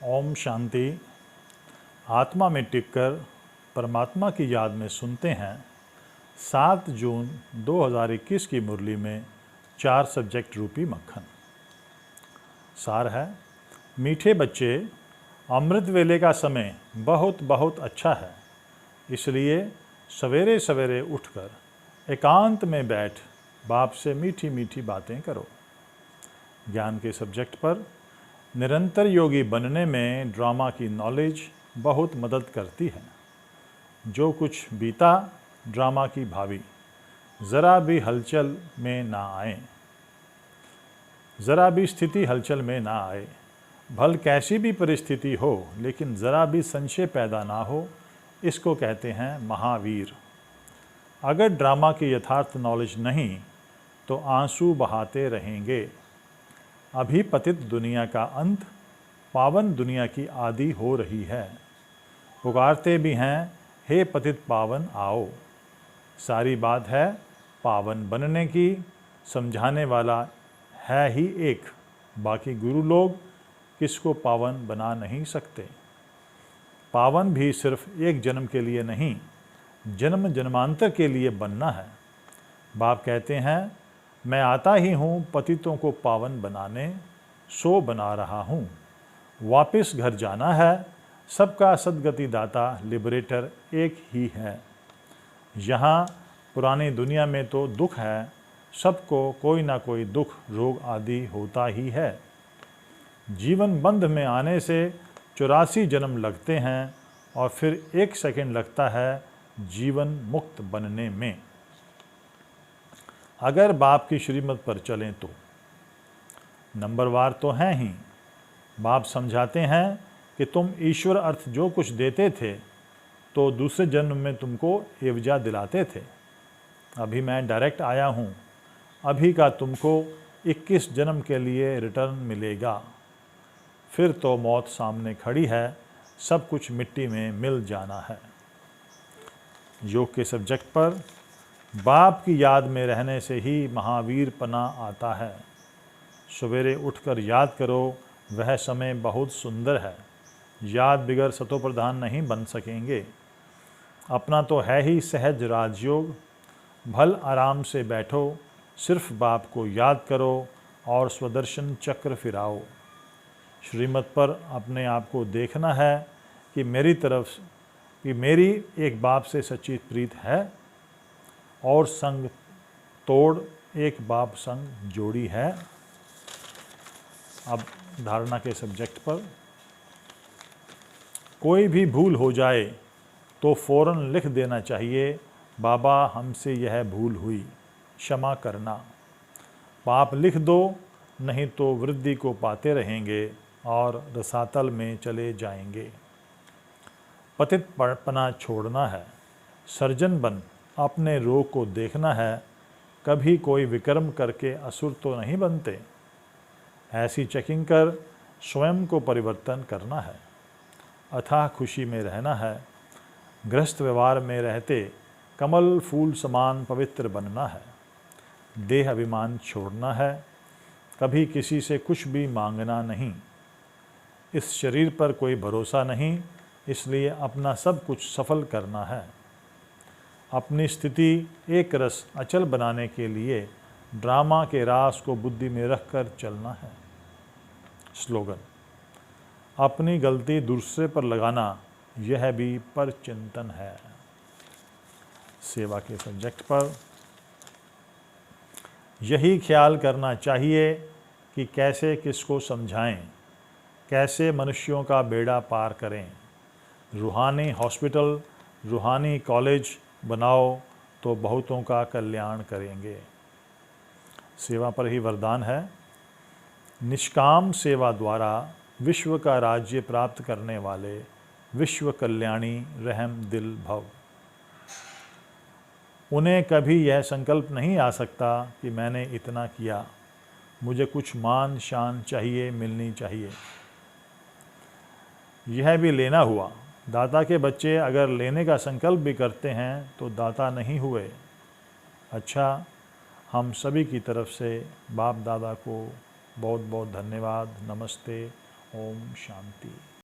ओम शांति। आत्मा में टिककर परमात्मा की याद में सुनते हैं 7 जून 2021 की मुरली में 4 सब्जेक्ट रूपी मक्खन। सार है, मीठे बच्चे, अमृत वेले का समय बहुत बहुत अच्छा है, इसलिए सवेरे सवेरे उठकर एकांत में बैठ बाप से मीठी मीठी बातें करो। ज्ञान के सब्जेक्ट पर निरंतर योगी बनने में ड्रामा की नॉलेज बहुत मदद करती है। जो कुछ बीता ड्रामा की भावी, ज़रा भी हलचल में ना आए, ज़रा भी स्थिति हलचल में ना आए। भल कैसी भी परिस्थिति हो, लेकिन ज़रा भी संशय पैदा ना हो, इसको कहते हैं महावीर। अगर ड्रामा की यथार्थ नॉलेज नहीं तो आंसू बहाते रहेंगे। अभी पतित दुनिया का अंत, पावन दुनिया की आदि हो रही है। पुकारते भी हैं, हे पतित पावन आओ। सारी बात है पावन बनने की, समझाने वाला है ही एक, बाकी गुरु लोग किसको पावन बना नहीं सकते। पावन भी सिर्फ एक जन्म के लिए नहीं, जन्म जन्मांतर के लिए बनना है। बाप कहते हैं, मैं आता ही हूँ पतितों को पावन बनाने, सो बना रहा हूँ। वापस घर जाना है, सबका सद्गति दाता लिबरेटर एक ही है। यहाँ पुरानी दुनिया में तो दुख है, सबको कोई ना कोई दुख रोग आदि होता ही है। जीवन बंध में आने से 84 जन्म लगते हैं और फिर 1 सेकंड लगता है जीवन मुक्त बनने में। अगर बाप की श्रीमत पर चलें तो नंबरवार तो हैं ही। बाप समझाते हैं कि तुम ईश्वर अर्थ जो कुछ देते थे तो दूसरे जन्म में तुमको एवजा दिलाते थे। अभी मैं डायरेक्ट आया हूँ, अभी का तुमको 21 जन्म के लिए रिटर्न मिलेगा। फिर तो मौत सामने खड़ी है, सब कुछ मिट्टी में मिल जाना है। योग के सब्जेक्ट पर बाप की याद में रहने से ही महावीर पना आता है। सवेरे उठकर याद करो, वह समय बहुत सुंदर है। याद बिगर सतो प्रधान नहीं बन सकेंगे। अपना तो है ही सहज राजयोग। भल आराम से बैठो, सिर्फ बाप को याद करो और स्वदर्शन चक्र फिराओ। श्रीमत पर अपने आप को देखना है कि मेरी एक बाप से सच्ची प्रीत है और संग तोड़ एक बाप संग जोड़ी है। अब धारणा के सब्जेक्ट पर कोई भी भूल हो जाए तो फ़ौरन लिख देना चाहिए, बाबा हमसे यह भूल हुई, क्षमा करना। पाप लिख दो, नहीं तो वृद्धि को पाते रहेंगे और रसातल में चले जाएंगे। पतित पना छोड़ना है, सर्जन बन अपने रोग को देखना है। कभी कोई विक्रम करके असुर तो नहीं बनते। ऐसी चेकिंग कर स्वयं को परिवर्तन करना है। अथाह खुशी में रहना है। गृहस्थ व्यवहार में रहते कमल फूल समान पवित्र बनना है। देह अभिमान छोड़ना है, कभी किसी से कुछ भी मांगना नहीं। इस शरीर पर कोई भरोसा नहीं, इसलिए अपना सब कुछ सफल करना है। अपनी स्थिति एक रस अचल बनाने के लिए ड्रामा के रास को बुद्धि में रखकर चलना है। स्लोगन, अपनी गलती दूसरे पर लगाना यह भी परचिंतन है। सेवा के सब्जेक्ट पर यही ख्याल करना चाहिए कि कैसे किसको समझाएं, कैसे मनुष्यों का बेड़ा पार करें। रूहानी हॉस्पिटल, रूहानी कॉलेज बनाओ तो बहुतों का कल्याण करेंगे। सेवा पर ही वरदान है, निष्काम सेवा द्वारा विश्व का राज्य प्राप्त करने वाले विश्व कल्याणी रहम दिल भव। उन्हें कभी यह संकल्प नहीं आ सकता कि मैंने इतना किया, मुझे कुछ मान शान चाहिए, मिलनी चाहिए। यह भी लेना हुआ। दाता के बच्चे अगर लेने का संकल्प भी करते हैं तो दाता नहीं हुए। अच्छा, हम सभी की तरफ से बाप दादा को बहुत बहुत धन्यवाद, नमस्ते, ओम शांति।